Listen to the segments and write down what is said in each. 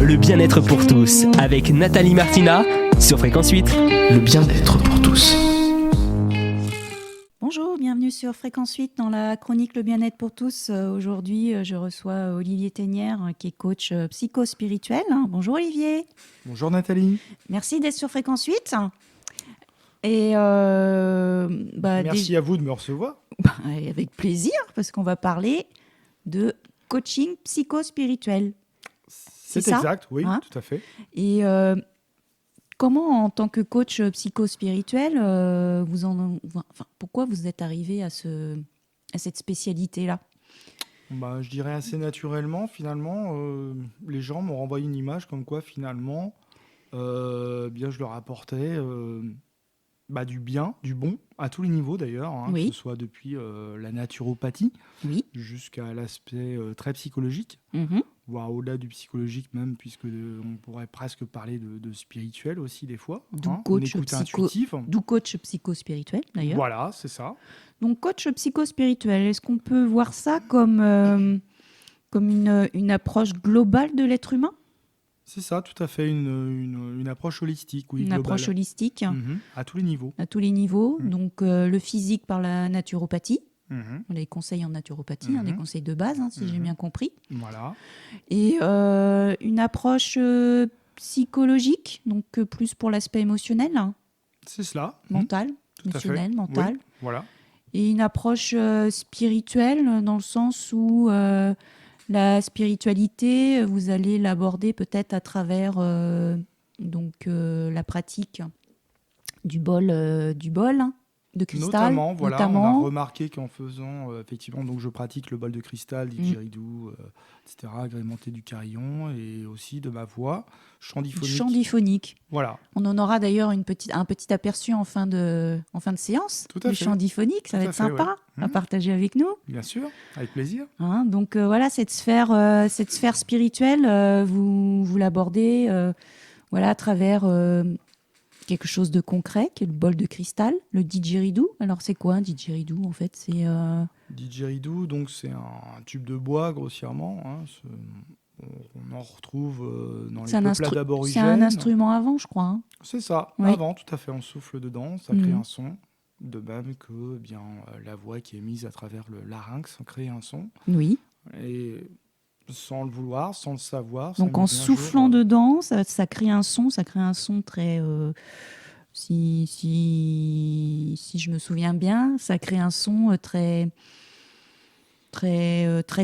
le bien-être pour tous avec Nathalie Martina sur Fréquence 8. Le bien-être pour tous. Bonjour, bienvenue sur Fréquence 8 dans la chronique Le bien-être pour tous. Aujourd'hui, je reçois Olivier Teignère qui est coach psycho-spirituel. Bonjour Olivier. Bonjour Nathalie. Merci d'être sur Fréquence 8. Et merci à vous de me recevoir. Avec plaisir, parce qu'on va parler de coaching psycho-spirituel. C'est exact, oui, tout à fait. Et comment, en tant que coach psycho-spirituel, pourquoi vous êtes arrivé à cette spécialité-là ? Je dirais assez naturellement, finalement. Les gens m'ont renvoyé une image comme quoi, finalement, je leur apportais du bien, du bon, à tous les niveaux d'ailleurs, oui. que ce soit depuis la naturopathie jusqu'à l'aspect très psychologique. Voire au-delà du psychologique même, puisque on pourrait presque parler de spirituel aussi des fois. D'où coach psycho-spirituel d'ailleurs. Voilà, c'est ça. Donc coach psycho-spirituel, est-ce qu'on peut voir ça comme une approche globale de l'être humain ? C'est ça, tout à fait, une approche holistique, oui, une globale. Approche holistique. À tous les niveaux. À tous les niveaux, donc le physique par la naturopathie. On a des conseils en naturopathie, des conseils de base, si j'ai bien compris. Voilà. Et une approche psychologique, donc plus pour l'aspect émotionnel. C'est cela. Mental, émotionnel, mental. Oui, voilà. Et une approche spirituelle, dans le sens où la spiritualité, vous allez l'aborder peut-être à travers la pratique du bol de cristal. Notamment, on a remarqué qu'en faisant, effectivement, donc je pratique le bol de cristal, didgeridoo, etc., agrémenté du carillon, et aussi de ma voix, chant diphonique. Voilà. On en aura d'ailleurs un petit aperçu en fin de séance. Tout à fait. Chant diphonique, ça va être sympa à partager avec nous. Bien sûr, avec plaisir. Donc cette sphère spirituelle, vous l'abordez à travers quelque chose de concret, qui est le bol de cristal, le didgeridoo. Alors, c'est quoi un didgeridoo, en fait ? Didgeridoo, donc, c'est un tube de bois, grossièrement. On en retrouve dans les peuplades aborigènes. C'est un instrument avant, je crois. C'est ça, oui. Avant, tout à fait. On souffle dedans, ça crée un son. De même que la voix qui est mise à travers le larynx crée un son. Oui. Et sans le vouloir, sans le savoir. Donc en soufflant dedans, ça crée un son très... si je me souviens bien, ça crée un son très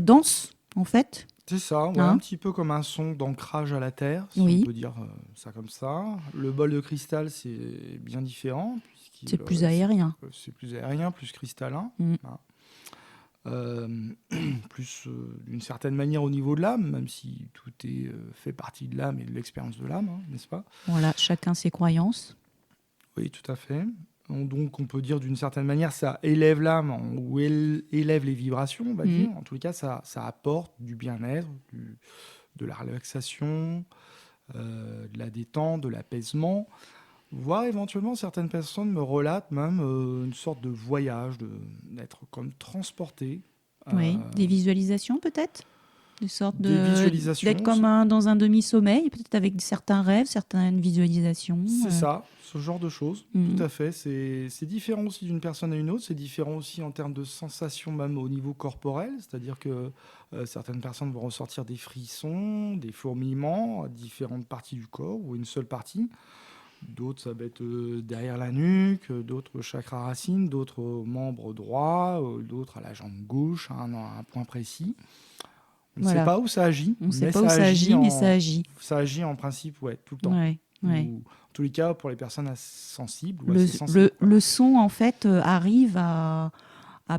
dense, en fait. C'est ça, un petit peu comme un son d'ancrage à la terre, si on peut dire ça comme ça. Le bol de cristal, c'est bien différent. C'est plus aérien. C'est plus aérien, plus cristallin. Plus d'une certaine manière au niveau de l'âme, même si tout fait partie de l'âme et de l'expérience de l'âme, n'est-ce pas ? Voilà, chacun ses croyances. Oui, tout à fait. Donc on peut dire d'une certaine manière ça élève l'âme ou élève les vibrations, on va dire. En tous les cas, ça apporte du bien-être, de la relaxation, de la détente, de l'apaisement. Voire éventuellement, certaines personnes me relatent même une sorte de voyage, d'être comme transporté. Des visualisations peut-être ? Des sortes des visualisations. D'être comme dans un demi-sommeil, peut-être avec certains rêves, certaines visualisations. C'est ça, ce genre de choses, tout à fait. C'est différent aussi d'une personne à une autre, c'est différent aussi en termes de sensations, même au niveau corporel, c'est-à-dire que certaines personnes vont ressortir des frissons, des fourmillements à différentes parties du corps ou une seule partie. D'autres, ça va être derrière la nuque, d'autres chakra racine, d'autres membres droits, d'autres à la jambe gauche, à un point précis. On ne sait pas où ça agit. On ne sait pas où ça agit, mais ça agit. Ça agit en principe, tout le temps. Ouais. Ou, en tous les cas, pour les personnes sensibles ou assez sensibles. Le son, en fait, arrive à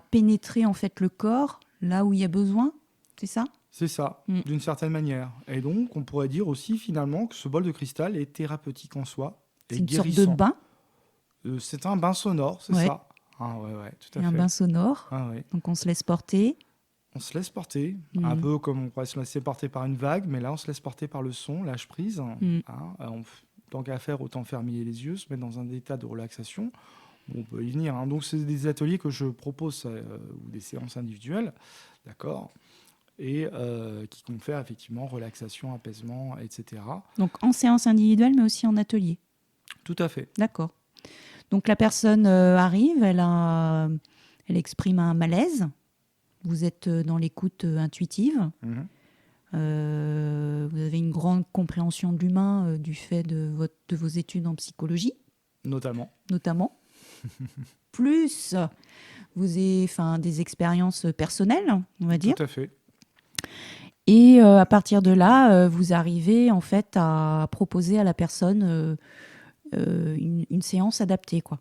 pénétrer en fait, le corps là où il y a besoin, c'est ça ? C'est ça, d'une certaine manière. Et donc, on pourrait dire aussi, finalement, que ce bol de cristal est thérapeutique en soi. C'est une sorte de bain ? C'est un bain sonore, c'est ça. Ah, ouais, tout à fait. Un bain sonore. Donc, on se laisse porter. On se laisse porter, un peu comme on pourrait se laisser porter par une vague, mais là, on se laisse porter par le son, lâche prise. Tant qu'à faire, autant fermer les yeux, se mettre dans un état de relaxation. On peut y venir. Donc, c'est des ateliers que je propose, ou des séances individuelles, d'accord ? et qui confère effectivement relaxation, apaisement, etc. Donc en séance individuelle, mais aussi en atelier. Tout à fait. D'accord. Donc la personne arrive, elle exprime un malaise. Vous êtes dans l'écoute intuitive. Mhm. Vous avez une grande compréhension de l'humain du fait de vos études en psychologie, Notamment. Plus vous avez des expériences personnelles, on va dire. Tout à fait. Et à partir de là, vous arrivez en fait à proposer à la personne une séance adaptée, quoi.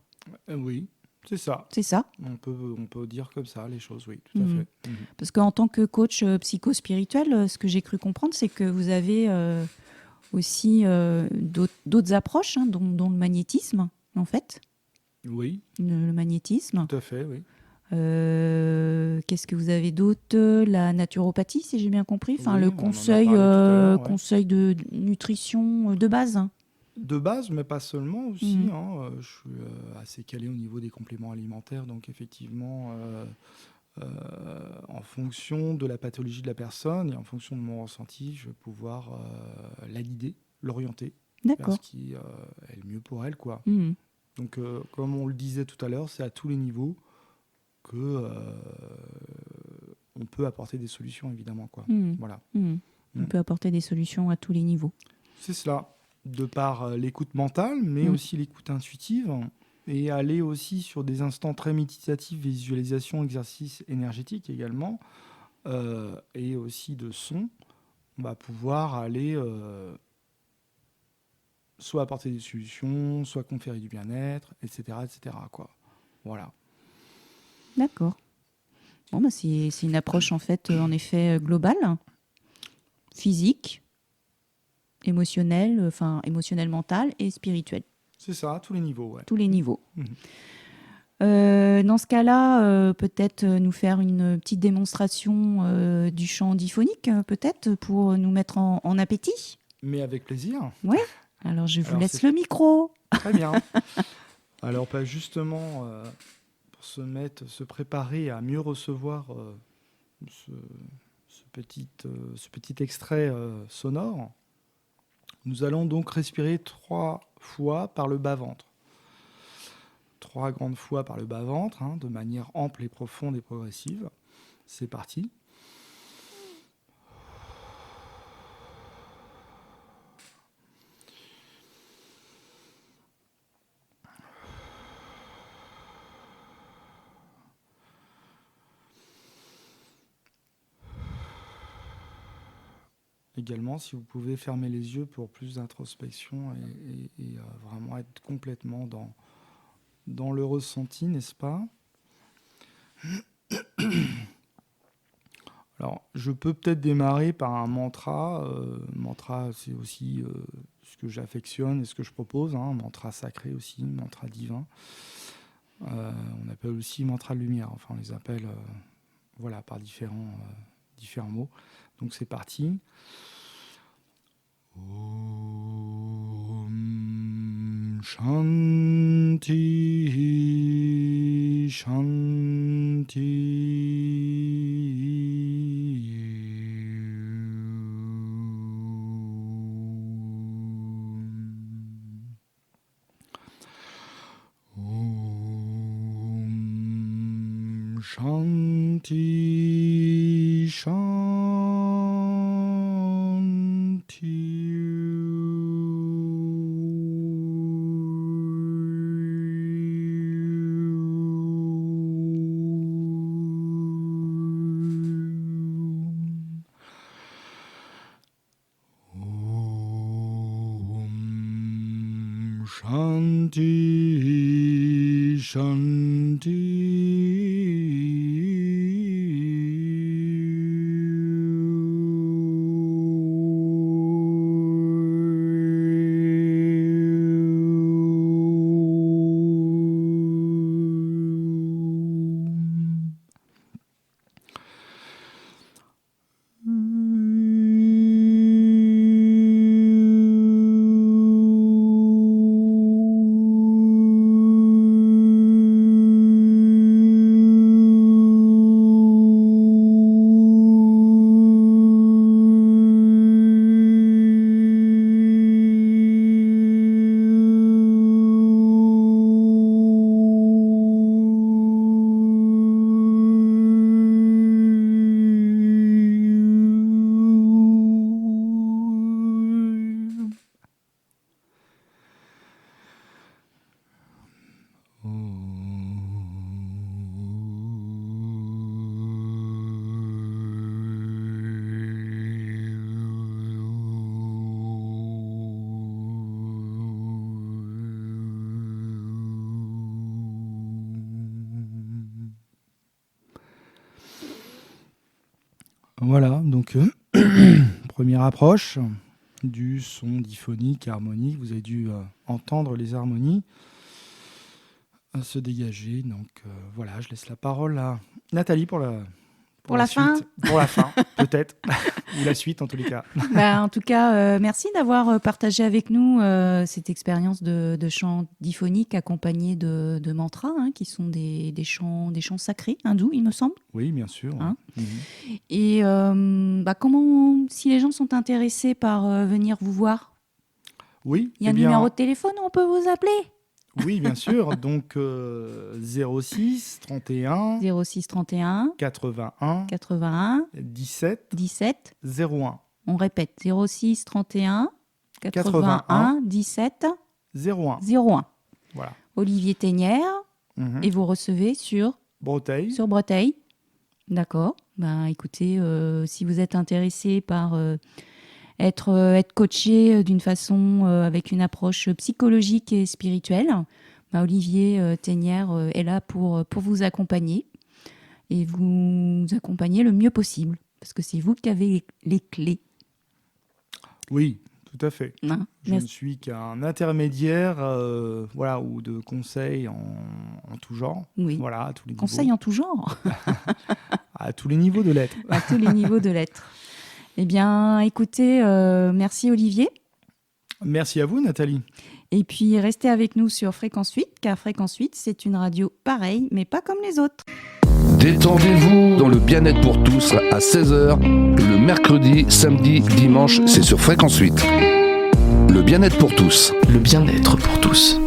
Oui, c'est ça. C'est ça. On peut dire comme ça les choses, oui, tout à Mhm. fait. Mhm. Parce qu'en tant que coach psychospirituel, ce que j'ai cru comprendre, c'est que vous avez aussi d'autres approches, hein, dont le magnétisme, en fait. Oui, Le magnétisme. tout à fait, oui. Qu'est-ce que vous avez d'autre? La naturopathie, si j'ai bien compris. Enfin, Oui, le on en a conseil, parlé tout à l'heure, ouais. conseil de nutrition de base. De base, mais pas seulement aussi. Mhm. Je suis assez calé au niveau des compléments alimentaires, donc effectivement, en fonction de la pathologie de la personne et en fonction de mon ressenti, je vais pouvoir la guider, l'orienter vers D'accord. ce qui est le mieux pour elle, quoi. Mhm. Donc, comme on le disait tout à l'heure, c'est à tous les niveaux que on peut apporter des solutions, évidemment, quoi. Mhm. Voilà. Mhm. On peut apporter des solutions à tous les niveaux. C'est cela, de par l'écoute mentale, mais aussi l'écoute intuitive, et aller aussi sur des instants très méditatifs, visualisation, exercice énergétique également, et aussi de son. On va pouvoir aller soit apporter des solutions, soit conférer du bien-être, etc., etc., quoi. Voilà. D'accord. Bon, bah, c'est une approche en fait, en effet, globale, physique, émotionnelle, émotionnelle, mentale et spirituelle. C'est ça, à tous les niveaux, ouais. Tous les niveaux. Mhm. Dans ce cas-là, peut-être nous faire une petite démonstration du chant diphonique, peut-être, pour nous mettre en appétit. Mais avec plaisir. Oui. Alors, je vous Alors, laisse c'est- le micro. Très bien. Alors, pas justement pour se préparer à mieux recevoir ce petit extrait sonore, nous allons donc respirer 3 fois par le bas-ventre. 3 grandes fois par le bas-ventre, hein, de manière ample et profonde et progressive. C'est parti. Également, si vous pouvez fermer les yeux pour plus d'introspection et vraiment être complètement dans le ressenti, n'est-ce pas? Alors, je peux peut-être démarrer par un mantra. Mantra, c'est aussi ce que j'affectionne et ce que je propose. Un mantra sacré aussi, mantra divin. On appelle aussi mantra de lumière. Enfin, on les appelle voilà, par différents mots. Donc, c'est parti. Om Shanti Om Shanti Voilà, donc première approche du son diphonique, harmonique. Vous avez dû entendre les harmonies se dégager. Donc voilà, je laisse la parole à Nathalie pour la fin. suite. Pour la fin, peut-être. Ou la suite, en tous les cas. En tout cas, merci d'avoir partagé avec nous cette expérience de chant diphonique accompagné de mantras, qui sont des chants sacrés, hindous, il me semble. Oui, bien sûr. Et comment, si les gens sont intéressés par venir vous voir, oui, il y a un numéro de téléphone où on peut vous appeler? Oui, bien sûr. Donc 06 31 81 17 01. On répète, 06 31 81 17 01. Voilà. Olivier Ténière. Et vous recevez sur Breteuil. Sur Breteuil. D'accord. Écoutez, si vous êtes intéressé par être coaché d'une façon avec une approche psychologique et spirituelle, Olivier Ténière est là pour vous accompagner et vous accompagner le mieux possible, parce que c'est vous qui avez les clés. Oui, tout à fait. Je Merci. ne suis qu'un intermédiaire ou de conseils en tout genre. Oui. Voilà, à tous les conseils niveaux. En tout genre. À tous les niveaux de l'être. À tous les niveaux de l'être. Eh bien, écoutez, merci Olivier. Merci à vous, Nathalie. Et puis, restez avec nous sur Fréquence 8, car Fréquence 8, c'est une radio pareille, mais pas comme les autres. Détendez-vous dans le bien-être pour tous à 16h, le mercredi, samedi, dimanche, c'est sur Fréquence 8. Le bien-être pour tous. Le bien-être pour tous.